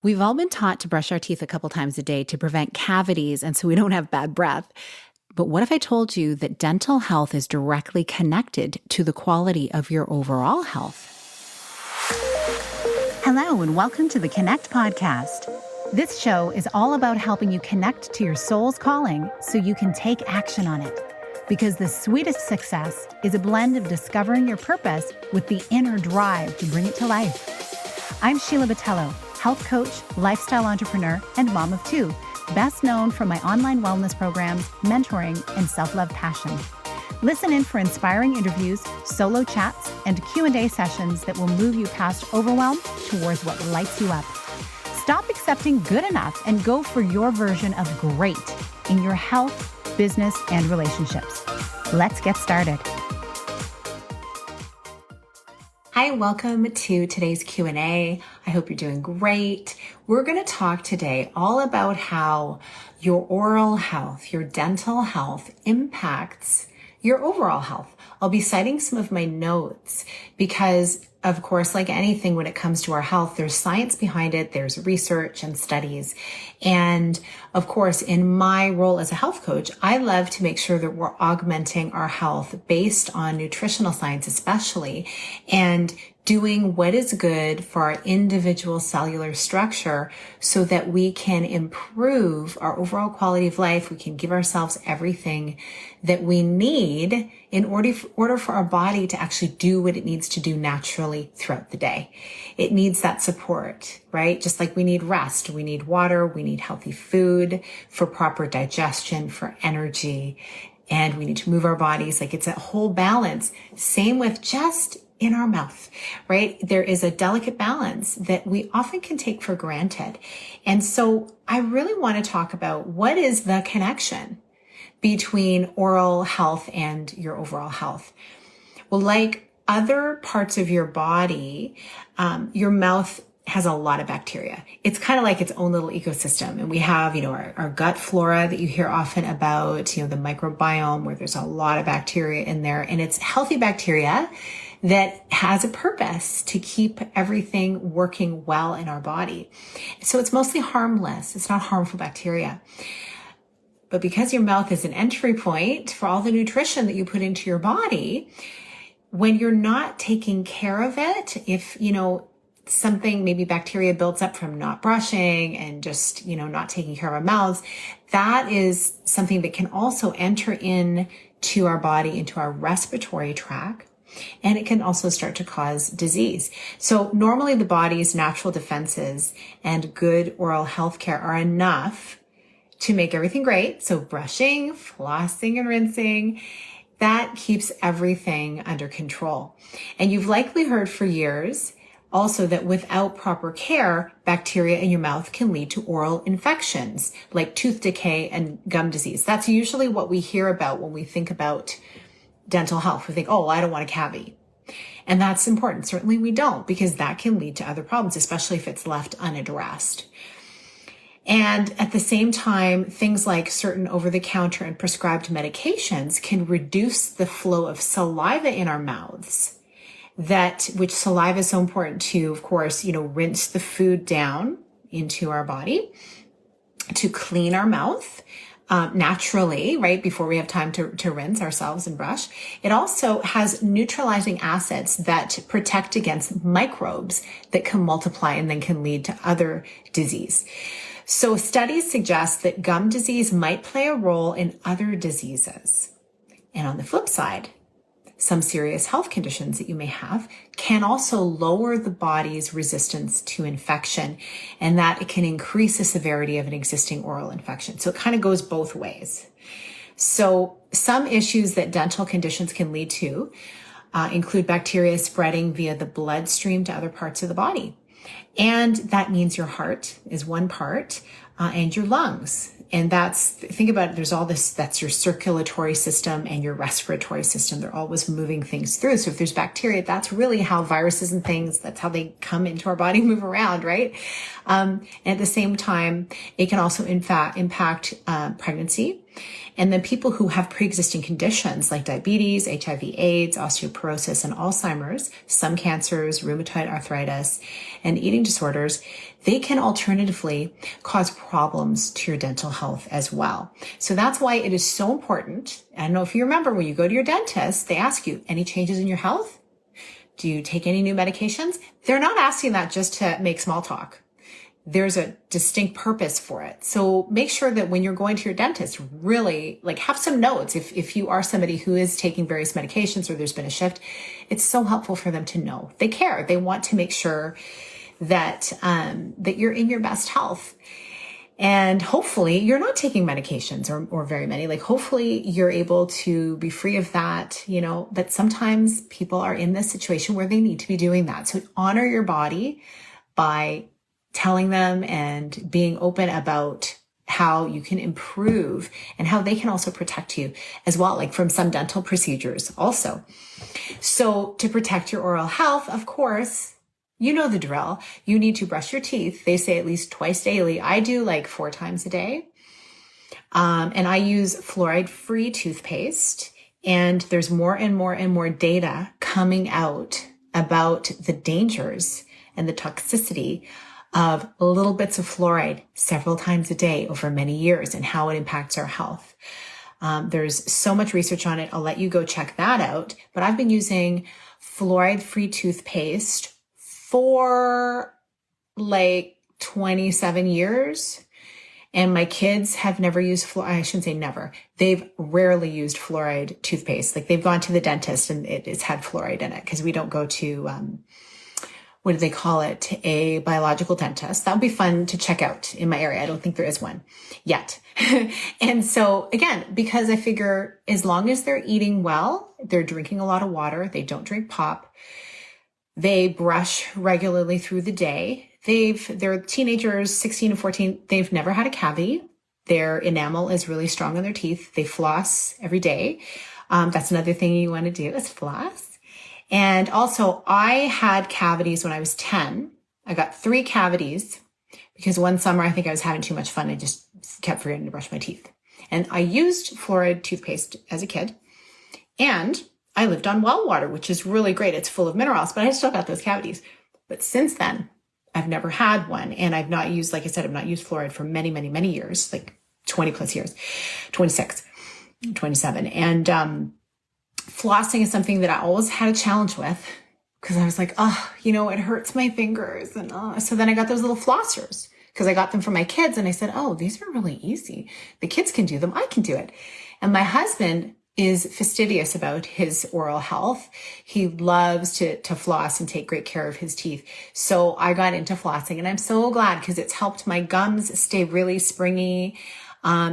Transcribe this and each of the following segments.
We've all been taught to brush our teeth a couple times a day to prevent cavities and so we don't have bad breath. But what if I told you that dental health is directly connected to the quality of your overall health? Hello, and welcome to the Connect podcast. This show is all about helping you connect to your soul's calling so you can take action on it. Because the sweetest success is a blend of discovering your purpose with the inner drive to bring it to life. I'm Sheila Botello, health coach, lifestyle entrepreneur, and mom of two, best known for my online wellness programs, mentoring, and self-love passion. Listen in for inspiring interviews, solo chats, and Q&A sessions that will move you past overwhelm towards what lights you up. Stop accepting good enough and go for your version of great in your health, business, and relationships. Let's get started. Hi, welcome to today's Q&A. I hope you're doing great. We're going to talk today all about how your oral health, your dental health impacts your overall health. I'll be citing some of my notes because, of course, like anything when it comes to our health, there's science behind it, there's research and studies. And of course, in my role as a health coach, I love to make sure that we're augmenting our health based on nutritional science, especially, and doing what is good for our individual cellular structure so that we can improve our overall quality of life. We can give ourselves everything that we need in order for our body to actually do what it needs to do naturally throughout the day. It needs that support, right? Just like we need rest, we need water, we need healthy food for proper digestion, for energy, and we need to move our bodies. Like it's a whole balance. Same with just in our mouth, right? There is a delicate balance that we often can take for granted. And so I really want to talk about what is the connection between oral health and your overall health. Well, like other parts of your body, your mouth has a lot of bacteria. It's kind of like its own little ecosystem. And we have, our gut flora that you hear often about, the microbiome where there's a lot of bacteria in there, and it's healthy bacteria that has a purpose to keep everything working well in our body. So it's mostly harmless. It's not harmful bacteria. But because your mouth is an entry point for all the nutrition that you put into your body, when you're not taking care of it, if, something, maybe bacteria builds up from not brushing and just, not taking care of our mouths, that is something that can also enter into our body, into our respiratory tract. And it can also start to cause disease. So normally the body's natural defenses and good oral health care are enough to make everything great. So brushing, flossing, and rinsing, that keeps everything under control. And you've likely heard for years also that without proper care, bacteria in your mouth can lead to oral infections like tooth decay and gum disease. That's usually what we hear about when we think about dental health. We think, I don't want a cavity. And that's important. Certainly we don't, because that can lead to other problems, especially if it's left unaddressed. And at the same time, things like certain over-the-counter and prescribed medications can reduce the flow of saliva in our mouths, which saliva is so important to, of course, rinse the food down into our body, to clean our mouth naturally, right, before we have time to rinse ourselves and brush. It also has neutralizing acids that protect against microbes that can multiply and then can lead to other disease. So studies suggest that gum disease might play a role in other diseases. And on the flip side, some serious health conditions that you may have can also lower the body's resistance to infection, and that it can increase the severity of an existing oral infection. So it kind of goes both ways. So some issues that dental conditions can lead to include bacteria spreading via the bloodstream to other parts of the body. And that means your heart is one part, and your lungs. And think about it, there's all this, that's your circulatory system and your respiratory system. They're always moving things through. So if there's bacteria, that's really how viruses and things, that's how they come into our body, move around, right? And at the same time, it can also impact pregnancy. And then people who have pre-existing conditions like diabetes, HIV/AIDS, osteoporosis, and Alzheimer's, some cancers, rheumatoid arthritis, and eating disorders, they can alternatively cause problems to your dental health as well. So that's why it is so important. I don't know if you remember when you go to your dentist, they ask you, any changes in your health? Do you take any new medications? They're not asking that just to make small talk. There's a distinct purpose for it. So make sure that when you're going to your dentist, really have some notes. If you are somebody who is taking various medications or there's been a shift, it's so helpful for them to know. They care. They want to make sure that, that you're in your best health. And hopefully you're not taking medications or very many. Hopefully you're able to be free of that, but sometimes people are in this situation where they need to be doing that. So honor your body by telling them and being open about how you can improve and how they can also protect you as well, from some dental procedures also. So to protect your oral health, of course, you know the drill. You need to brush your teeth. They say at least twice daily. I do 4 times a day. And I use fluoride-free toothpaste. And there's more and more and more data coming out about the dangers and the toxicity of little bits of fluoride several times a day over many years and how it impacts our health. There's so much research on it. I'll let you go check that out. But I've been using fluoride-free toothpaste for 27 years. And my kids have never used fluoride. I shouldn't say never. They've rarely used fluoride toothpaste. They've gone to the dentist and it's had fluoride in it because we don't go to, what do they call it? A biological dentist. That would be fun to check out in my area. I don't think there is one yet. And so again, because I figure as long as they're eating well, they're drinking a lot of water, they don't drink pop, they brush regularly through the day. They're teenagers, 16 and 14. They've never had a cavity. Their enamel is really strong on their teeth. They floss every day. That's another thing you want to do is floss. And also I had cavities when I was 10. I got 3 cavities because one summer I think I was having too much fun. I just kept forgetting to brush my teeth. And I used fluoride toothpaste as a kid. And I lived on well water, which is really great. It's full of minerals, but I still got those cavities. But since then, I've never had one. And I've not used, like I said, I've not used fluoride for many, many, many years, 20 plus years, 26, 27. And flossing is something that I always had a challenge with because I was like, it hurts my fingers. And so then I got those little flossers because I got them for my kids. And I said, these are really easy. The kids can do them. I can do it. And my husband is fastidious about his oral health. He loves to floss and take great care of his teeth. So I got into flossing and I'm so glad because it's helped my gums stay really springy.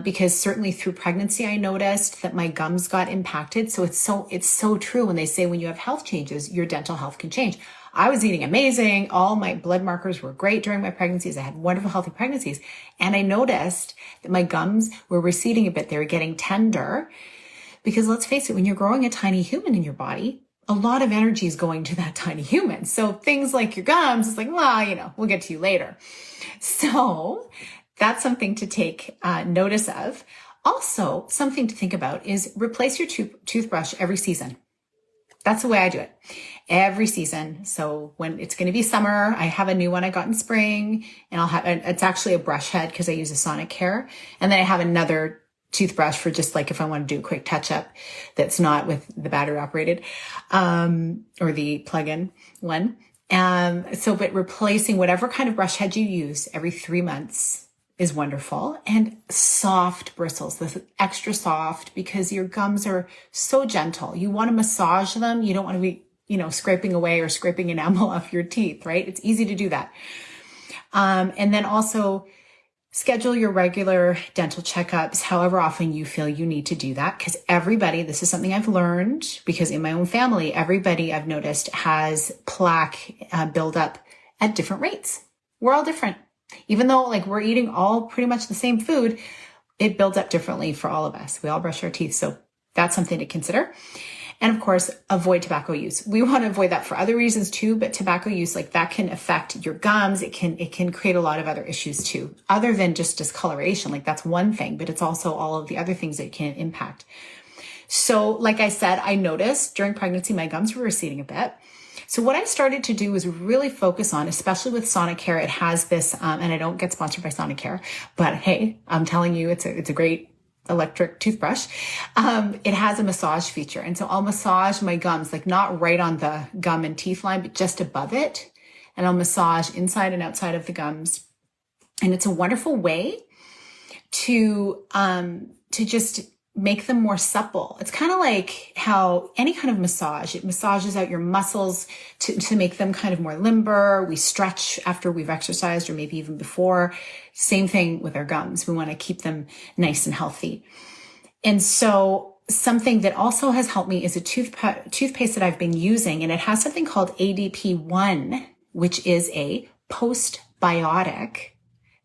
Because certainly through pregnancy, I noticed that my gums got impacted. So it's so true when they say when you have health changes, your dental health can change. I was eating amazing. All my blood markers were great during my pregnancies. I had wonderful, healthy pregnancies. And I noticed that my gums were receding a bit. They were getting tender. Because let's face it, when you're growing a tiny human in your body, a lot of energy is going to that tiny human. So things like your gums, it's we'll get to you later. So that's something to take notice of. Also, something to think about is replace your toothbrush every season. That's the way I do it. Every season. So when it's going to be summer, I have a new one I got in spring and it's actually a brush head because I use a Sonic Care. And then I have another toothbrush for just if I want to do a quick touch up that's not with the battery operated, or the plug-in one. But replacing whatever kind of brush head you use every 3 months is wonderful. And soft bristles, this is extra soft because your gums are so gentle. You want to massage them. You don't want to be, scraping away or scraping enamel off your teeth, right? It's easy to do that. And then also schedule your regular dental checkups, however often you feel you need to do that. Because this is something I've learned because in my own family, everybody I've noticed has plaque buildup at different rates. We're all different. Even though we're eating all pretty much the same food, it builds up differently for all of us. We all brush our teeth. So that's something to consider. And of course, avoid tobacco use. We want to avoid that for other reasons too, but tobacco use, that can affect your gums. It can create a lot of other issues too, other than just discoloration. That's one thing, but it's also all of the other things that it can impact. So like I said, I noticed during pregnancy, my gums were receding a bit. So what I started to do was really focus on, especially with Sonicare, it has this, and I don't get sponsored by Sonicare, but hey, I'm telling you, it's a great electric toothbrush. It has a massage feature. And so I'll massage my gums, like not right on the gum and teeth line, but just above it. And I'll massage inside and outside of the gums. And it's a wonderful way to just make them more supple. It's kind of like how any kind of massage, it massages out your muscles to make them kind of more limber. We stretch after we've exercised or maybe even before. Same thing with our gums. We want to keep them nice and healthy. And so something that also has helped me is a toothpaste that I've been using, and it has something called ADP1, which is a postbiotic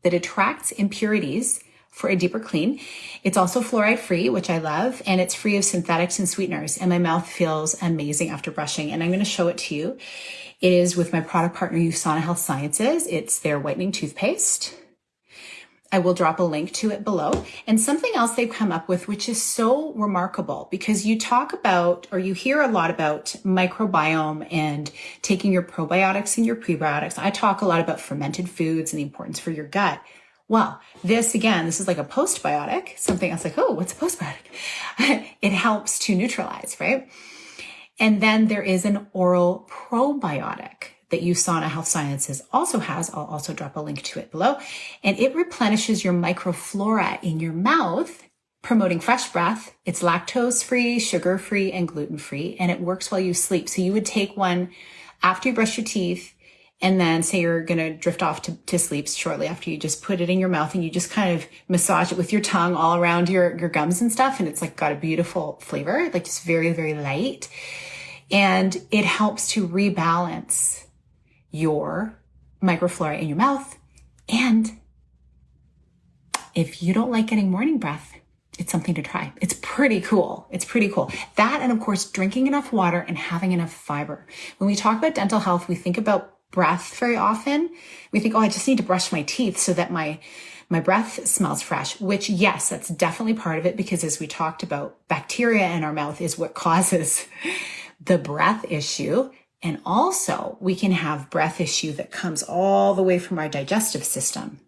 that attracts impurities for a deeper clean. It's also fluoride free, which I love, and it's free of synthetics and sweeteners. And my mouth feels amazing after brushing. And I'm going to show it to you. It is with my product partner, USANA Health Sciences. It's their whitening toothpaste. I will drop a link to it below. And something else they've come up with, which is so remarkable, because you talk about, or you hear a lot about microbiome and taking your probiotics and your prebiotics. I talk a lot about fermented foods and the importance for your gut. Well, this is like a postbiotic, something else like, oh, what's a postbiotic? It helps to neutralize, right? And then there is an oral probiotic that USANA Health Sciences also has. I'll also drop a link to it below. And it replenishes your microflora in your mouth, promoting fresh breath. It's lactose-free, sugar-free, and gluten-free, and it works while you sleep. So you would take one after you brush your teeth, and then say you're going to drift off to sleep shortly after, you just put it in your mouth and you just kind of massage it with your tongue all around your gums and stuff. And it's like got a beautiful flavor, like just very, very light. And it helps to rebalance your microflora in your mouth. And if you don't like getting morning breath, it's something to try. It's pretty cool. It's pretty cool. That, and of course, drinking enough water and having enough fiber. When we talk about dental health, we think about breath very often. We think, oh, I just need to brush my teeth so that my breath smells fresh, which yes, that's definitely part of it, because as we talked about, bacteria in our mouth is what causes the breath issue. And also we can have breath issue that comes all the way from our digestive system,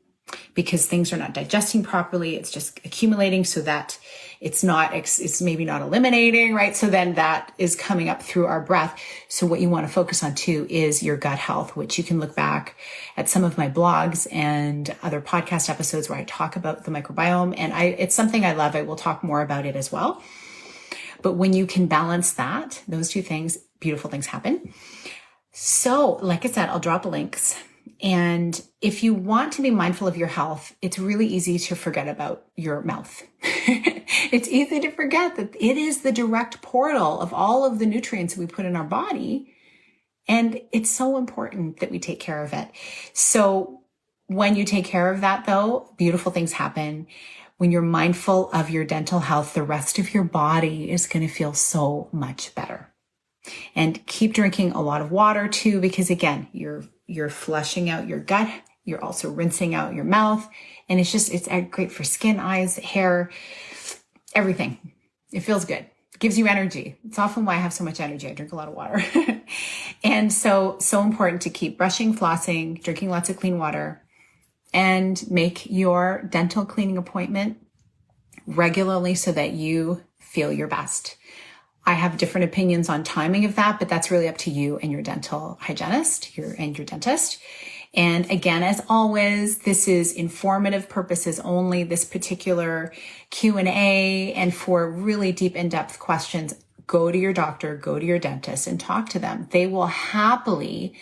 because things are not digesting properly. It's just accumulating so that it's maybe not eliminating, right? So then that is coming up through our breath. So what you want to focus on too is your gut health, which you can look back at some of my blogs and other podcast episodes where I talk about the microbiome. And it's something I love. I will talk more about it as well. But when you can balance those two things, beautiful things happen. So like I said, I'll drop links. And if you want to be mindful of your health, it's really easy to forget about your mouth. It's easy to forget that it is the direct portal of all of the nutrients we put in our body. And it's so important that we take care of it. So when you take care of that, though, beautiful things happen. When you're mindful of your dental health, the rest of your body is going to feel so much better. And keep drinking a lot of water too, because again, you're flushing out your gut. You're also rinsing out your mouth. And it's great for skin, eyes, hair, everything. It feels good. It gives you energy. It's often why I have so much energy. I drink a lot of water. And so important to keep brushing, flossing, drinking lots of clean water, and make your dental cleaning appointment regularly so that you feel your best. I have different opinions on timing of that, but that's really up to you and your dental hygienist, your dentist. And again, as always, this is informative purposes only, this particular Q&A. And for really deep, in-depth questions, go to your doctor, go to your dentist and talk to them. They will happily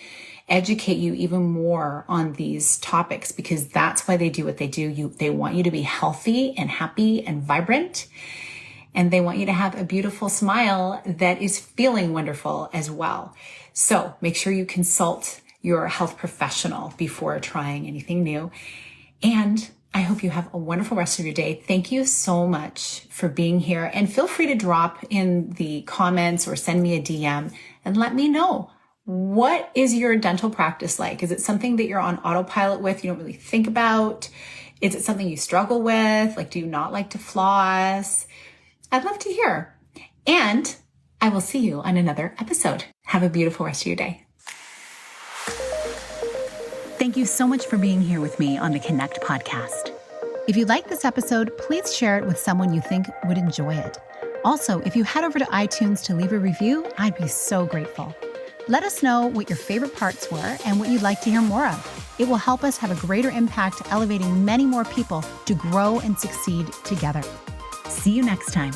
educate you even more on these topics, because that's why they do what they do. They want you to be healthy and happy and vibrant. And they want you to have a beautiful smile that is feeling wonderful as well. So make sure you consult your health professional before trying anything new. And I hope you have a wonderful rest of your day. Thank you so much for being here. And feel free to drop in the comments or send me a DM and let me know, what is your dental practice like? Is it something that you're on autopilot with, you don't really think about? Is it something you struggle with? Like, do you not like to floss? I'd love to hear. And I will see you on another episode. Have a beautiful rest of your day. Thank you so much for being here with me on the Connect podcast. If you like this episode, please share it with someone you think would enjoy it. Also, if you head over to iTunes to leave a review, I'd be so grateful. Let us know what your favorite parts were and what you'd like to hear more of. It will help us have a greater impact, elevating many more people to grow and succeed together. See you next time.